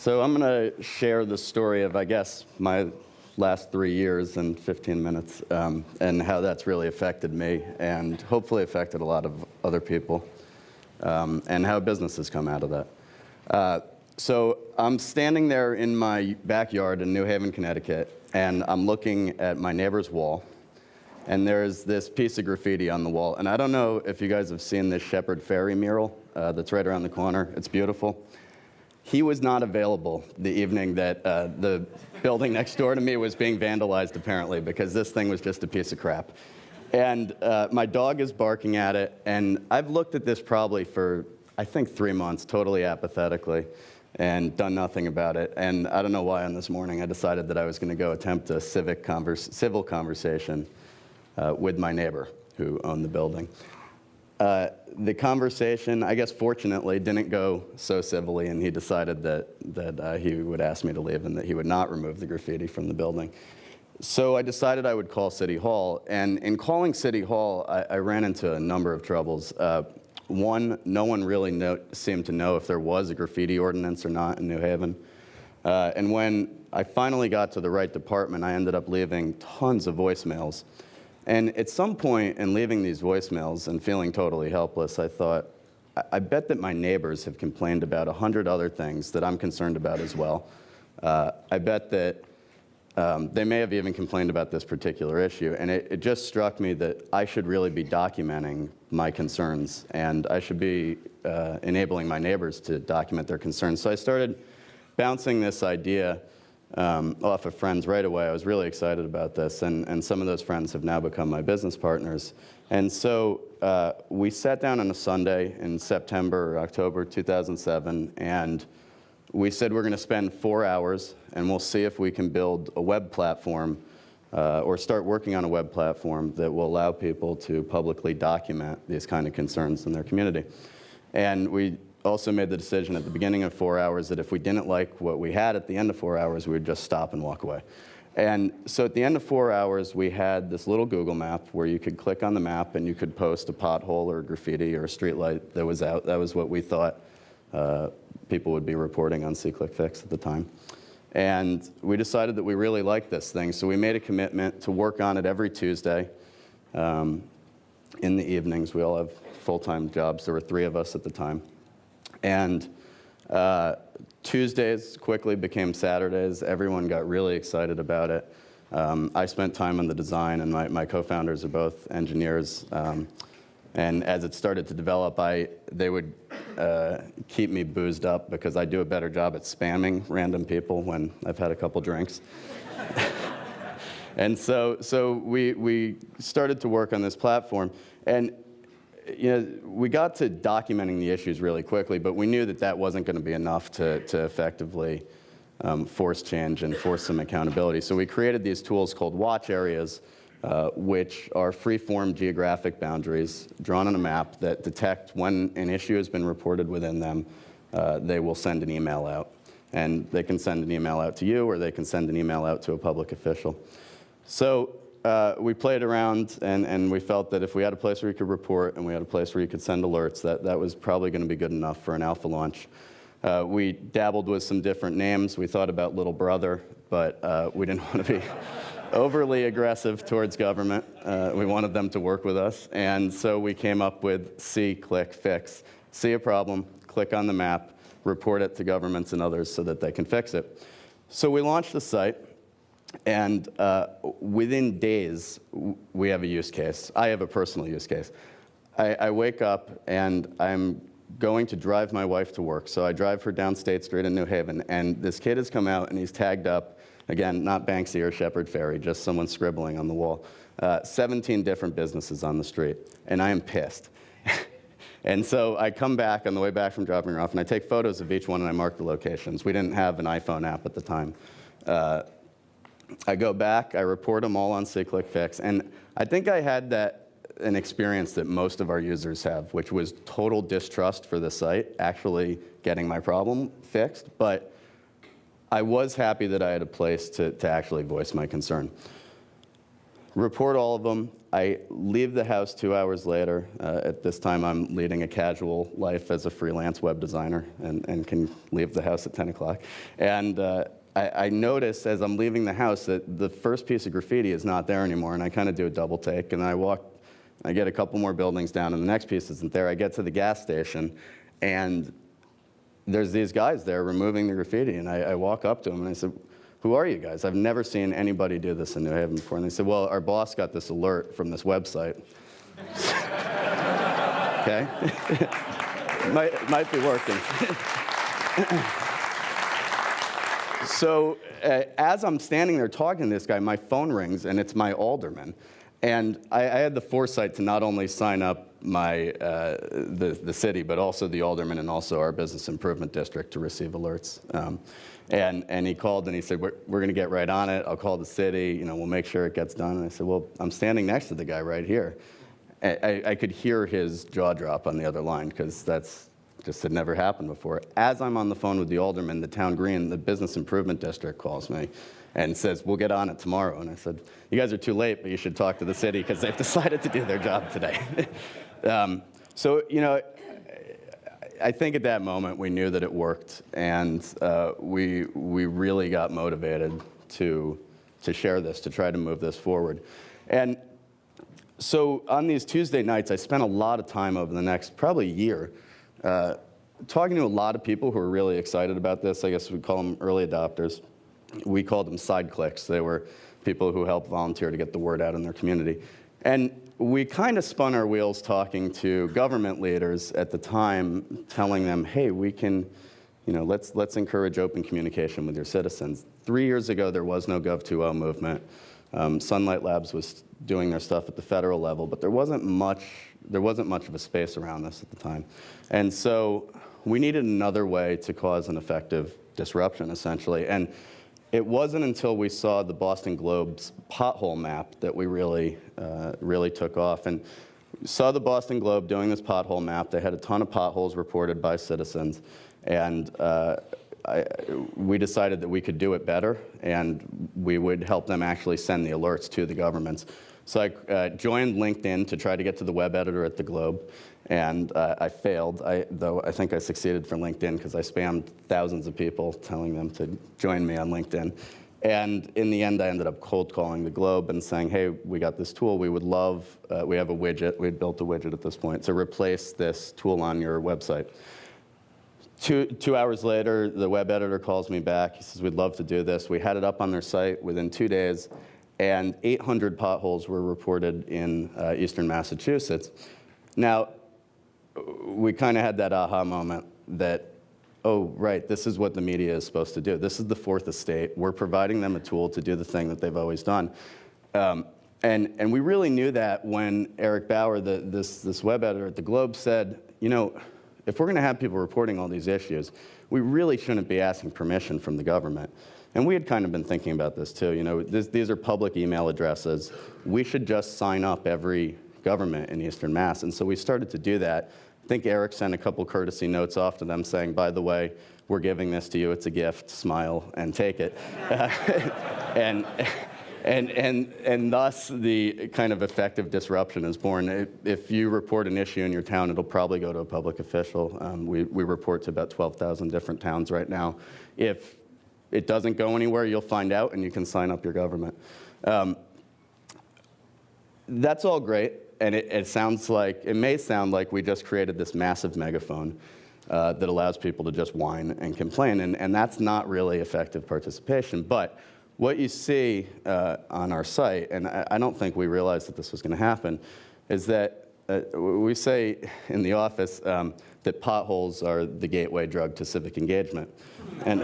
So I'm going to share the story of, I guess, my last 3 years and 15 minutes, and how that's really affected me and hopefully affected a lot of other people, and how business has come out of that. So I'm standing there in my backyard in New Haven, Connecticut, and I'm looking at my neighbor's wall, and there's this piece of graffiti on the wall. And I don't know if you guys have seen this Shepherd Ferry mural that's right around the corner. It's beautiful. He was not available the evening that the building next door to me was being vandalized, apparently, because this thing was just a piece of crap. And my dog is barking at it, and I've looked at this probably for, I think, 3 months, totally apathetically, and done nothing about it. And I don't know why on this morning I decided that I was going to go attempt a civil conversation with my neighbor who owned the building. The conversation, I guess fortunately, didn't go so civilly, and he decided that he would ask me to leave and that he would not remove the graffiti from the building. So I decided I would call City Hall, and in calling City Hall, I ran into a number of troubles. One, no one really seemed to know if there was a graffiti ordinance or not in New Haven. And when I finally got to the right department, I ended up leaving tons of voicemails. And at some point in leaving these voicemails and feeling totally helpless, I thought, I bet that my neighbors have complained about 100 other things that I'm concerned about as well. I bet that they may have even complained about this particular issue. And it just struck me that I should really be documenting my concerns, and I should be enabling my neighbors to document their concerns. So I started bouncing this idea off of friends right away. I was really excited about this, and some of those friends have now become my business partners. And so we sat down on a Sunday in September or October 2007, and we said we're going to spend 4 hours, and we'll see if we can build a web platform or start working on a web platform that will allow people to publicly document these kind of concerns in their community. And we also made the decision at the beginning of 4 hours that if we didn't like what we had at the end of 4 hours, we would just stop and walk away. And so at the end of 4 hours, we had this little Google map where you could click on the map and you could post a pothole or a graffiti or a street light that was out. That was what we thought people would be reporting on SeeClickFix at the time. And we decided that we really liked this thing, so we made a commitment to work on it every Tuesday in the evenings. We all have full-time jobs. There were 3 of us at the time. And Tuesdays quickly became Saturdays. Everyone got really excited about it. I spent time on the design, and my co-founders are both engineers. And as it started to develop, they would keep me boozed up because I do a better job at spamming random people when I've had a couple drinks. And so we started to work on this platform. And we got to documenting the issues really quickly, but we knew that that wasn't going to be enough to effectively force change and force some accountability. So we created these tools called watch areas, which are free-form geographic boundaries drawn on a map that detect when an issue has been reported within them. They will send an email out. And they can send an email out to you, or they can send an email out to a public official. So we played around, and we felt that if we had a place where you could report and we had a place where you could send alerts, that was probably going to be good enough for an alpha launch. We dabbled with some different names. We thought about Little Brother, but we didn't want to be overly aggressive towards government. We wanted them to work with us, and so we came up with SeeClickFix. See a problem, click on the map, report it to governments and others so that they can fix it. So we launched the site. And within days, we have a use case. I have a personal use case. I wake up, and I'm going to drive my wife to work. So I drive her down State Street in New Haven, and this kid has come out, and he's tagged up, again, not Banksy or Shepherd Ferry, just someone scribbling on the wall, 17 different businesses on the street, and I am pissed. And so I come back on the way back from dropping her off, and I take photos of each one, and I mark the locations. We didn't have an iPhone app at the time. I go back, I report them all on SeeClickFix, and I think I had an experience that most of our users have, which was total distrust for the site actually getting my problem fixed, but I was happy that I had a place to actually voice my concern. report all of them. I leave the house 2 hours later. At this time, I'm leading a casual life as a freelance web designer and can leave the house at 10 o'clock. And I notice as I'm leaving the house that the first piece of graffiti is not there anymore, and I kind of do a double take, and I get a couple more buildings down, and the next piece isn't there. I get to the gas station, and there's these guys there removing the graffiti, and I walk up to them, and I said, "Who are you guys? I've never seen anybody do this in New Haven before." And they said, "Well, our boss got this alert from this website." Okay? might be working. So as I'm standing there talking to this guy, my phone rings, and it's my alderman. And I had the foresight to not only sign up the city, but also the alderman and also our business improvement district to receive alerts. And he called and he said, we're going to get right on it. I'll call the city. We'll make sure it gets done. And I said, well, I'm standing next to the guy right here. I could hear his jaw drop on the other line because that's just had never happened before. As I'm on the phone with the alderman, the town green, the business improvement district calls me and says, we'll get on it tomorrow. And I said, you guys are too late, but you should talk to the city because they've decided to do their job today. So, I think at that moment we knew that it worked, and we really got motivated to share this, to try to move this forward. And so on these Tuesday nights, I spent a lot of time over the next probably year talking to a lot of people who were really excited about this. I guess we'd call them early adopters. We called them side clicks. They were people who helped volunteer to get the word out in their community. And we kind of spun our wheels talking to government leaders at the time, telling them, hey, we can, let's encourage open communication with your citizens. 3 years ago, there was no Gov 2.0 movement. Sunlight Labs was doing their stuff at the federal level, but there wasn't much of a space around this at the time. And so we needed another way to cause an effective disruption, essentially. And it wasn't until we saw the Boston Globe's pothole map that we really took off. And we saw the Boston Globe doing this pothole map. They had a ton of potholes reported by citizens. And we decided that we could do it better, and we would help them actually send the alerts to the governments. So I joined LinkedIn to try to get to the web editor at the Globe, and I failed, though I think I succeeded for LinkedIn because I spammed thousands of people telling them to join me on LinkedIn. And in the end, I ended up cold calling the Globe and saying, hey, we got this tool. We would love, we have a widget. We had built a widget at this point to replace this tool on your website. Two hours later, the web editor calls me back. He says, we'd love to do this. We had it up on their site within 2 days, and 800 potholes were reported in eastern Massachusetts. Now, we kind of had that aha moment that, oh, right, this is what the media is supposed to do. This is the fourth estate. We're providing them a tool to do the thing that they've always done. And we really knew that when Eric Bauer, this web editor at the Globe, said, if we're going to have people reporting all these issues, we really shouldn't be asking permission from the government. And we had kind of been thinking about this too. These are public email addresses. We should just sign up every government in Eastern Mass. And so we started to do that. I think Eric sent a couple courtesy notes off to them saying, by the way, we're giving this to you. It's a gift. Smile and take it. And thus, the kind of effective disruption is born. If you report an issue in your town, it'll probably go to a public official. We report to about 12,000 different towns right now. If it doesn't go anywhere, you'll find out, and you can sign up your government. That's all great, and it may sound like we just created this massive megaphone that allows people to just whine and complain, and that's not really effective participation. But what you see on our site, and I don't think we realized that this was going to happen, is that we say in the office that potholes are the gateway drug to civic engagement. And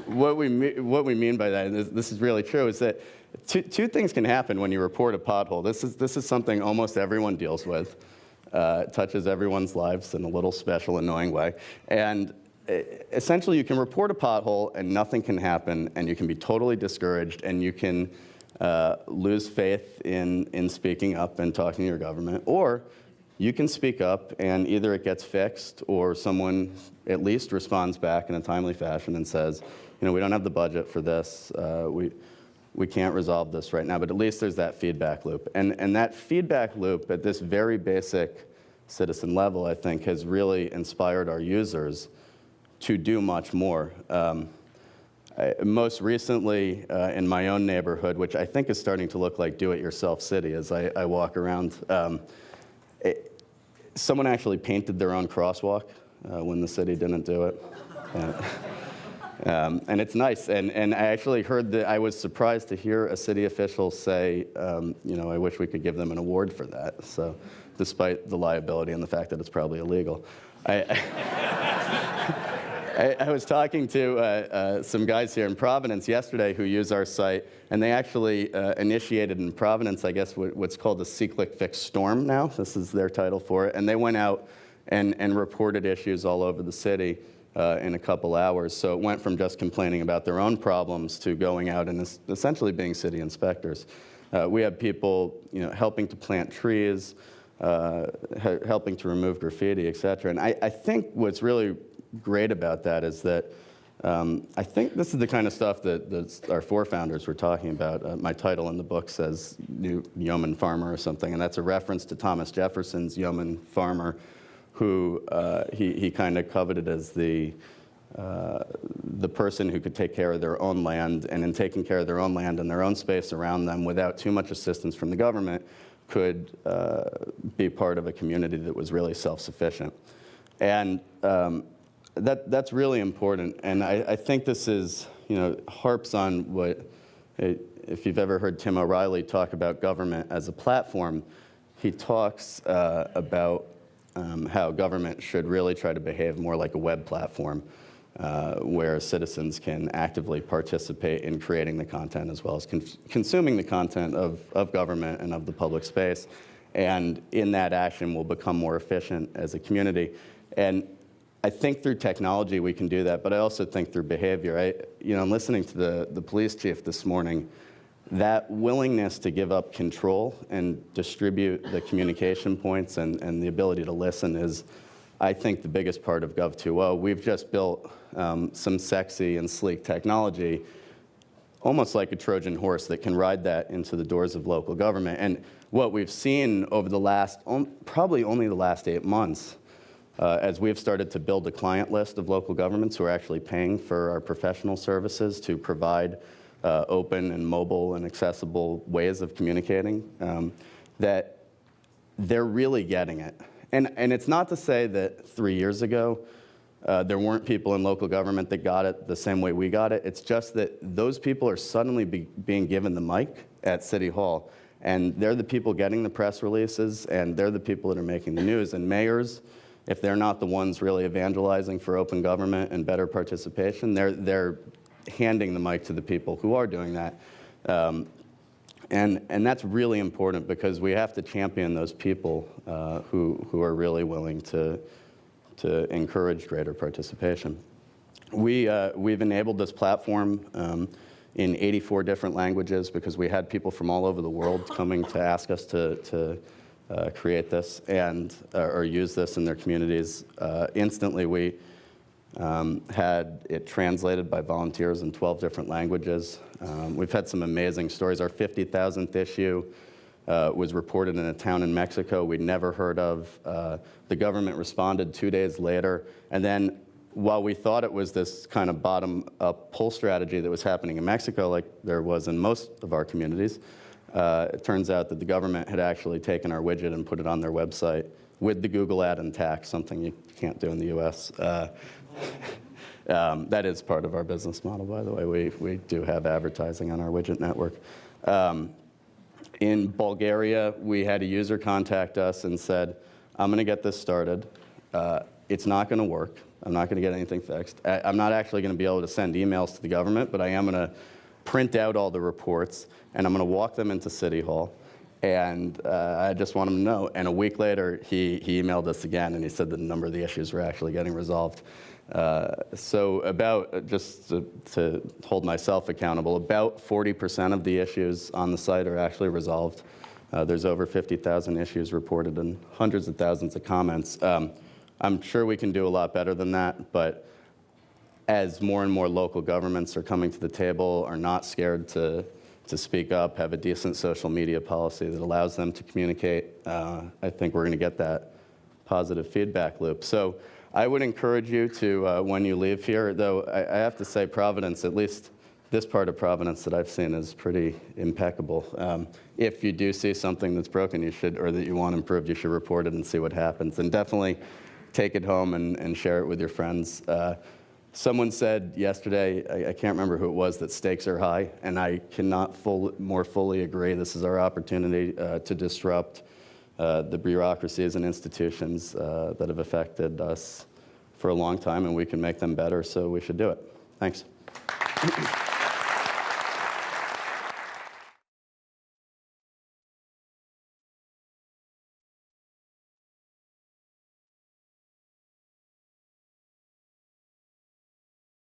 what we mean by that, and this is really true, is that two things can happen when you report a pothole. This is something almost everyone deals with. It touches everyone's lives in a little special, annoying way. And essentially, you can report a pothole and nothing can happen, and you can be totally discouraged, and you can lose faith in speaking up and talking to your government, or you can speak up and either it gets fixed or someone at least responds back in a timely fashion and says, we don't have the budget for this. we can't resolve this right now, but at least there's that feedback loop. And that feedback loop at this very basic citizen level, I think, has really inspired our users to do much more. Most recently, in my own neighborhood, which I think is starting to look like do-it-yourself city as I walk around, someone actually painted their own crosswalk when the city didn't do it. And it's nice. And I actually heard that, I was surprised to hear a city official say, you know, I wish we could give them an award for that. So, despite the liability and the fact that it's probably illegal. I was talking to some guys here in Providence yesterday who use our site, and they actually initiated in Providence, I guess, what's called the SeeClickFix storm now. This is their title for it. And they went out and reported issues all over the city in a couple hours. So it went from just complaining about their own problems to going out and essentially being city inspectors. We have people, you know, helping to plant trees, helping to remove graffiti, et cetera. And I think what's really great about that is that I think this is the kind of stuff that our forefounders were talking about. My title in the book says New Yeoman Farmer or something, and that's a reference to Thomas Jefferson's yeoman farmer, who he kind of coveted as the person who could take care of their own land, and in taking care of their own land and their own space around them without too much assistance from the government, could be part of a community that was really self-sufficient. And that's really important. And I think this is, you know, harps on what, if you've ever heard Tim O'Reilly talk about government as a platform, he talks about how government should really try to behave more like a web platform where citizens can actively participate in creating the content as well as consuming the content of government and of the public space. And in that action, we'll become more efficient as a community. And I think through technology we can do that, but I also think through behavior. You know, listening to the police chief this morning, that willingness to give up control and distribute the communication points and the ability to listen is, I think, the biggest part of Gov 2.0. We've just built some sexy and sleek technology, almost like a Trojan horse, that can ride that into the doors of local government. And what we've seen over the last, probably only the last 8 months, as we've started to build a client list of local governments who are actually paying for our professional services to provide open and mobile and accessible ways of communicating, that they're really getting it. And it's not to say that 3 years ago there weren't people in local government that got it the same way we got it. It's just that those people are suddenly being given the mic at City Hall, and they're the people getting the press releases, and they're the people that are making the news. And mayors, if they're not the ones really evangelizing for open government and better participation, they're handing the mic to the people who are doing that. And that's really important, because we have to champion those people who are really willing to encourage greater participation. We've enabled this platform in 84 different languages, because we had people from all over the world coming to ask us to create this and or use this in their communities. Instantly, we had it translated by volunteers in 12 different languages. We've had some amazing stories. Our 50,000th issue was reported in a town in Mexico we'd never heard of. The government responded 2 days later. And then, while we thought it was this kind of bottom-up pull strategy that was happening in Mexico, like there was in most of our communities, it turns out that the government had actually taken our widget and put it on their website with the Google ad and tax, something you can't do in the US. That is part of our business model, by the way. We do have advertising on our widget network. In Bulgaria, we had a user contact us and said, I'm going to get this started. It's not going to work. I'm not going to get anything fixed. I'm not actually going to be able to send emails to the government, but I am going to print out all the reports, and I'm going to walk them into City Hall. And I just want him to know. And a week later, he emailed us again, and he said that a number of the issues were actually getting resolved. So about, just to hold myself accountable, about 40% of the issues on the site are actually resolved. There's over 50,000 issues reported and hundreds of thousands of comments. I'm sure we can do a lot better than that, but as more and more local governments are coming to the table, are not scared to speak up, have a decent social media policy that allows them to communicate, I think we're going to get that positive feedback loop. So I would encourage you to, when you leave here, though I have to say Providence, at least this part of Providence that I've seen, is pretty impeccable. If you do see something that's broken, you should, or that you want improved, you should report it and see what happens. And definitely take it home and share it with your friends. Someone said yesterday, I can't remember who it was, that stakes are high, and I cannot more fully agree. This is our opportunity to disrupt the bureaucracies and institutions that have affected us for a long time, and we can make them better, so we should do it. Thanks.